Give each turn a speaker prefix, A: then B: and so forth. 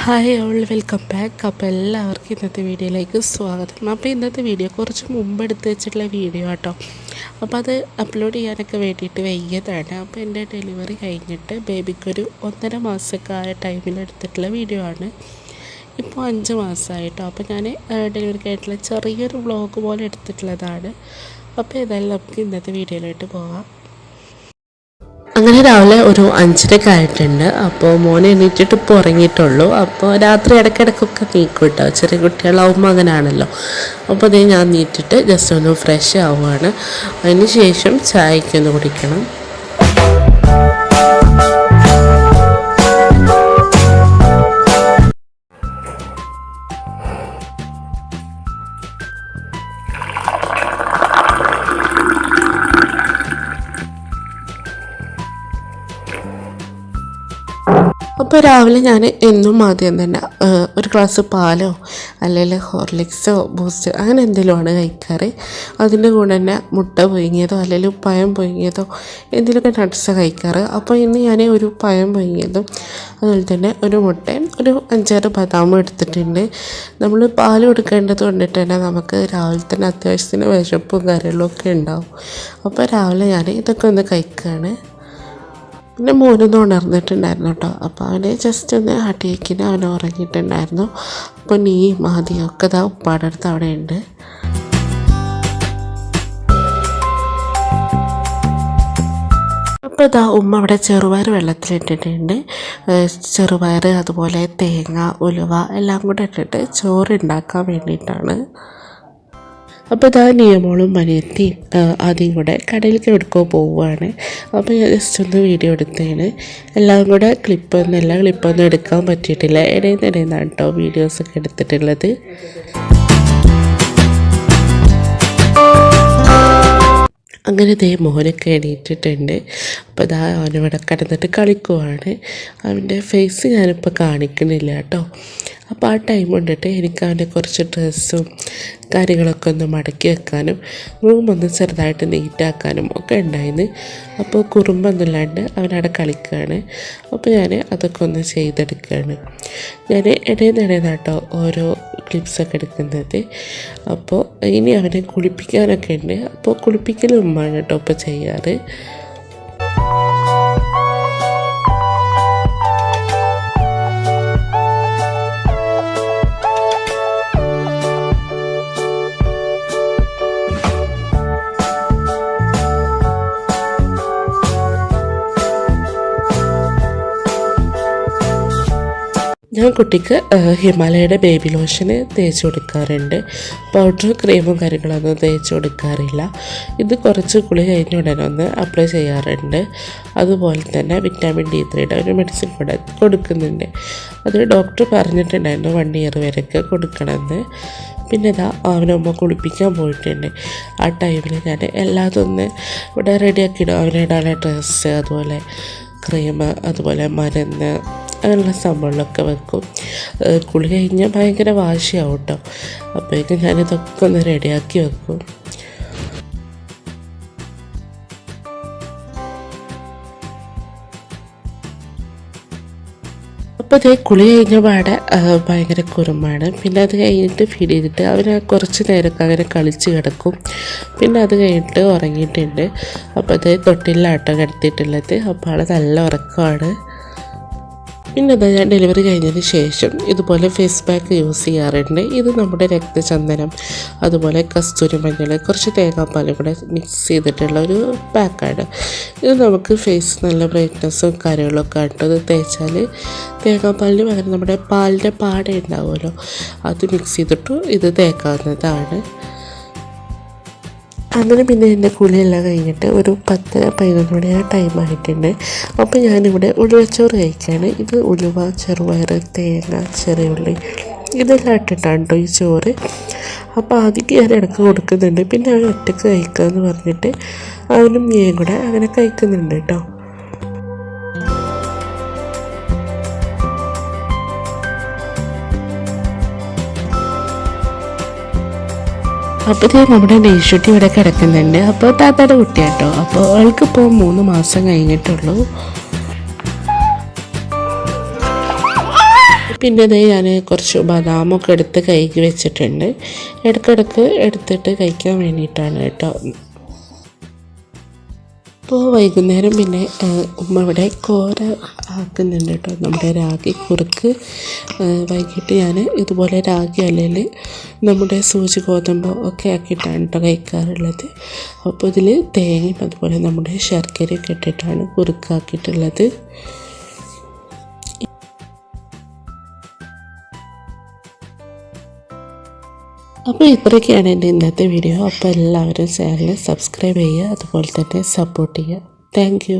A: Hi all welcome back. അപ്പോൾ എല്ലാവർക്കും ഇന്നത്തെ വീഡിയോയിലേക്ക് സ്വാഗതം. അപ്പോൾ ഇന്നത്തെ വീഡിയോ കുറച്ച് മുമ്പ് എടുത്ത് വെച്ചിട്ടുള്ള വീഡിയോ കേട്ടോ. അപ്പോൾ അത് അപ്ലോഡ് ചെയ്യാനൊക്കെ വേണ്ടിയിട്ട് വൈകിയതാണ്. അപ്പോൾ എൻ്റെ ഡെലിവറി കഴിഞ്ഞിട്ട് ബേബിക്കൊരു 1.5 മാസമൊക്കെ ആയ ടൈമിൽ എടുത്തിട്ടുള്ള വീഡിയോ ആണ്. ഇപ്പോൾ 5 മാസമായിട്ടോ. അപ്പോൾ ഞാൻ ഡെലിവറി ആയിട്ടുള്ള ചെറിയൊരു വ്ളോഗ് പോലെ എടുത്തിട്ടുള്ളതാണ്. അപ്പോൾ ഏതായാലും നമുക്ക് ഇന്നത്തെ വീഡിയോയിലോട്ട് പോകാം. അങ്ങനെ രാവിലെ ഒരു 5:30 ആയിട്ടുണ്ട്. അപ്പോൾ മോനെ എണീറ്റിട്ട് ഇപ്പോൾ ഉറങ്ങിയിട്ടുള്ളൂ. അപ്പോൾ രാത്രി ഇടയ്ക്കിടയ്ക്കൊക്കെ നീക്കും കേട്ടോ. ചെറിയ കുട്ടികളാവുമ്പോൾ അങ്ങനെയാണല്ലോ. അപ്പോൾ അതേ ഞാൻ നീറ്റിട്ട് ജസ്റ്റ് ഒന്ന് ഫ്രഷ് ആവുകയാണ്. അതിന് ശേഷം ചായക്കൊന്ന് കുടിക്കണം. അപ്പോൾ രാവിലെ ഞാൻ എന്നും ആദ്യം തന്നെ ഒരു ഗ്ലാസ് പാലോ അല്ലെങ്കിൽ ഹോർലിക്സോ ബൂസ്റ്റ് അങ്ങനെ എന്തെങ്കിലുമാണ് കഴിക്കാറ്. അതിൻ്റെ കൂടെ തന്നെ മുട്ട പുഴുങ്ങിയതോ അല്ലെങ്കിൽ പഴം പുഴുങ്ങിയതോ എന്തെങ്കിലുമൊക്കെ നട്ട്സ് കഴിക്കാറ്. അപ്പോൾ ഇന്ന് ഞാൻ ഒരു പഴം പുഴുങ്ങിയതും അതുപോലെ തന്നെ ഒരു മുട്ടയും ഒരു 5-6 ബദാമും എടുത്തിട്ടുണ്ട്. നമ്മൾ പാൽ കൊടുക്കേണ്ടത് കൊണ്ടിട്ട് തന്നെ നമുക്ക് രാവിലെ തന്നെ അത്യാവശ്യത്തിന് വിശപ്പും കാര്യങ്ങളൊക്കെ ഉണ്ടാവും. അപ്പോൾ രാവിലെ ഞാൻ ഇതൊക്കെ ഒന്ന് കഴിക്കുകയാണ്. പിന്നെ മോനൊന്നും ഉണർന്നിട്ടുണ്ടായിരുന്നു കേട്ടോ. അപ്പോൾ അവനെ ജസ്റ്റ് ഒന്ന് ആട്ടിയേക്കിന് അവൻ ഉറങ്ങിയിട്ടുണ്ടായിരുന്നു. അപ്പോൾ നീ മാതിയൊക്കെ ഇതാ ഉപ്പാടടുത്ത് അവിടെ ഉണ്ട്. അപ്പോൾ ഇതാ ഉമ്മ അവിടെ ചെറുപയർ വെള്ളത്തിലിട്ടിട്ടുണ്ട്. ചെറുപയർ അതുപോലെ തേങ്ങ ഉലുവ എല്ലാം കൂടെ ഇട്ടിട്ട് ചോറ് ഉണ്ടാക്കാൻ വേണ്ടിയിട്ടാണ്. അപ്പോൾ ഇതാ നിയമോളും മനിയത്തിയും ആദ്യം കൂടെ കടയിലേക്ക് എടുക്കോ പോവുകയാണ്. അപ്പോൾ ഞാൻ ജസ്റ്റ് ഒന്ന് വീഡിയോ എടുത്തതാണ്. എല്ലാം കൂടെ ക്ലിപ്പൊന്നും എടുക്കാൻ പറ്റിയിട്ടില്ല. ഇടയിൽനിന്നാണ് കേട്ടോ വീഡിയോസൊക്കെ എടുത്തിട്ടുള്ളത്. അങ്ങനെ ദേ മോനൊക്കെ എണീറ്റിട്ടുണ്ട്. അപ്പോൾ ഇതാ അവനിവിടെ കിടന്നിട്ട് കളിക്കുവാണ്. അവൻ്റെ ഫേസ് ഞാനിപ്പോൾ കാണിക്കുന്നില്ല കേട്ടോ. അപ്പോൾ ആ ടൈം കൊണ്ടിട്ട് എനിക്ക് അവൻ്റെ കുറച്ച് ഡ്രസ്സും കാര്യങ്ങളൊക്കെ ഒന്ന് മടക്കി വെക്കാനും റൂമൊന്ന് ചെറുതായിട്ട് നീറ്റാക്കാനും ഒക്കെ ഉണ്ടായിരുന്നു. അപ്പോൾ കുറുമ്പൊന്നുമില്ലാണ്ട് അവനവിടെ കളിക്കുകയാണ്. അപ്പോൾ ഞാൻ അതൊക്കെ ഒന്ന് ചെയ്തെടുക്കുകയാണ്. ഞാൻ ഇടയിൽ കേട്ടോ ഓരോ ക്ലിപ്സൊക്കെ എടുക്കുന്നത്. അപ്പോൾ ഇനി അവനെ കുളിപ്പിക്കാനൊക്കെ ഉണ്ട്. അപ്പോൾ കുളിപ്പിക്കലും ഉമ്മാണ് കേട്ടോ ഇപ്പോൾ ചെയ്യാറ്. ഞാൻ കുട്ടിക്ക് ഹിമാലയയുടെ ബേബി ലോഷന് തേച്ച് കൊടുക്കാറുണ്ട്. പൗഡറും ക്രീമും കാര്യങ്ങളൊന്നും തേച്ച് കൊടുക്കാറില്ല. ഇത് കുറച്ച് കുളി കഴിഞ്ഞ ഉടനെ ഒന്ന് അപ്ലൈ ചെയ്യാറുണ്ട്. അതുപോലെ തന്നെ വിറ്റാമിൻ D3 ഒരു മെഡിസിൻ കൂടെ കൊടുക്കുന്നുണ്ട്. അത് ഡോക്ടർ പറഞ്ഞിട്ടുണ്ടായിരുന്നു 1 ഇയർ വരെയൊക്കെ കൊടുക്കണമെന്ന്. പിന്നെ ഇതാ അവനമ്മ കുളിപ്പിക്കാൻ പോയിട്ടുണ്ട്. ആ ടൈമിൽ ഞാൻ എല്ലാതൊന്ന് ഇവിടെ റെഡിയാക്കിയിടും. അവനിടാനുള്ള ഡ്രസ്സ് അതുപോലെ ക്രീം അതുപോലെ മരുന്ന് അങ്ങനെയുള്ള സംഭവങ്ങളൊക്കെ വെക്കും. കുളി കഴിഞ്ഞാൽ ഭയങ്കര വാശിയാവും കേട്ടോ. അപ്പോഴേക്കും ഞാനിതൊക്കെ ഒന്ന് റെഡിയാക്കി വെക്കും. അപ്പോൾ അതേ കുളി കഴിഞ്ഞ പാടെ ഭയങ്കര കുറുമ്പാണ്. പിന്നെ അത് കഴിഞ്ഞിട്ട് ഫീഡ് ചെയ്തിട്ട് അവന് കുറച്ച് നേരമൊക്കെ അങ്ങനെ കളിച്ച് കിടക്കും. പിന്നെ അത് കഴിഞ്ഞിട്ട് ഉറങ്ങിയിട്ടുണ്ട്. അപ്പോൾ അതേ തൊട്ടിലാട്ടോ കിടത്തിയിട്ടുള്ളത്. അപ്പോൾ ആൾ നല്ല ഉറക്കമാണ്. പിന്നെ അതാ ഞാൻ ഡെലിവറി കഴിഞ്ഞതിന് ശേഷം ഇതുപോലെ ഫേസ് പാക്ക് യൂസ് ചെയ്യാറുണ്ട്. ഇത് നമ്മുടെ രക്തചന്ദനം അതുപോലെ കസ്തൂരി മഞ്ഞൾ കുറച്ച് തേങ്ങാപ്പാലും കൂടെ മിക്സ് ചെയ്തിട്ടുള്ള ഒരു പാക്കാണ്. ഇത് നമുക്ക് ഫേസ് നല്ല ബ്രൈറ്റ്നസ്സും കാര്യങ്ങളൊക്കെ ആയിട്ട് ഇത് തേച്ചാൽ തേങ്ങാപ്പാലിന് പകരം നമ്മുടെ പാലിൻ്റെ പാട ഉണ്ടാവുമല്ലോ അത് മിക്സ് ചെയ്തിട്ട് ഇത് തേക്കാവുന്നതാണ്. അങ്ങനെ പിന്നെ എൻ്റെ കുളിയെല്ലാം കഴിഞ്ഞിട്ട് ഒരു 10-11 മണി ആ ടൈമായിട്ടുണ്ട്. അപ്പോൾ ഞാനിവിടെ ഉലുവച്ചോറ് കഴിക്കുകയാണ്. ഇത് ഉലുവ ചെറുപയർ തേങ്ങ ചെറിയുള്ളി ഇതെല്ലാം ഇട്ടിട്ടാണ് കേട്ടോ ഈ ചോറ്. അപ്പോൾ ആദ്യം ഞാൻ ഇടയ്ക്ക് കൊടുക്കുന്നുണ്ട്. പിന്നെ അവൻ ഒറ്റയ്ക്ക് കഴിക്കാമെന്ന് പറഞ്ഞിട്ട് അവനും ഞാൻ കൂടെ അങ്ങനെ കഴിക്കുന്നുണ്ട് കേട്ടോ. അപ്പോൾ നമ്മുടെ നെയ്ഷുട്ടി ഇവിടെ കിടക്കുന്നുണ്ട്. അപ്പോൾ താത്തായുടെ കുട്ടിയാട്ടോ. അപ്പോൾ അവൾക്കിപ്പോൾ 3 മാസം കഴിഞ്ഞിട്ടുള്ളൂ. പിന്നെ അതേ ഞാൻ കുറച്ച് ബദാമൊക്കെ എടുത്ത് കഴുകി വെച്ചിട്ടുണ്ട്. ഇടയ്ക്കിടയ്ക്ക് എടുത്തിട്ട് കഴിക്കാൻ വേണ്ടിയിട്ടാണ് കേട്ടോ. അപ്പോൾ വൈകുന്നേരം പിന്നെ ഉമ്മ ഇവിടെ കോര ആക്കുന്നുണ്ട് കേട്ടോ, നമ്മുടെ രാഗി കുറുക്ക്. വൈകിട്ട് ഞാൻ ഇതുപോലെ രാഗി അല്ലെങ്കിൽ നമ്മുടെ സൂചി ഗോതമ്പോ ഒക്കെ ആക്കിയിട്ടാണ് കേട്ടോ കഴിക്കാറുള്ളത്. അപ്പോൾ ഇതിൽ തേങ്ങയും അതുപോലെ നമ്മുടെ ശർക്കരയൊക്കെ ഇട്ടിട്ടാണ് കുറുക്കാക്കിയിട്ടുള്ളത്. അപ്പോൾ ഇത്രയൊക്കെയാണ് എൻ്റെ ഇന്നത്തെ വീഡിയോ. അപ്പോൾ എല്ലാവരും ചാനൽ സബ്സ്ക്രൈബ് ചെയ്യുക, അതുപോലെ തന്നെ സപ്പോർട്ട് ചെയ്യുക. Thank you.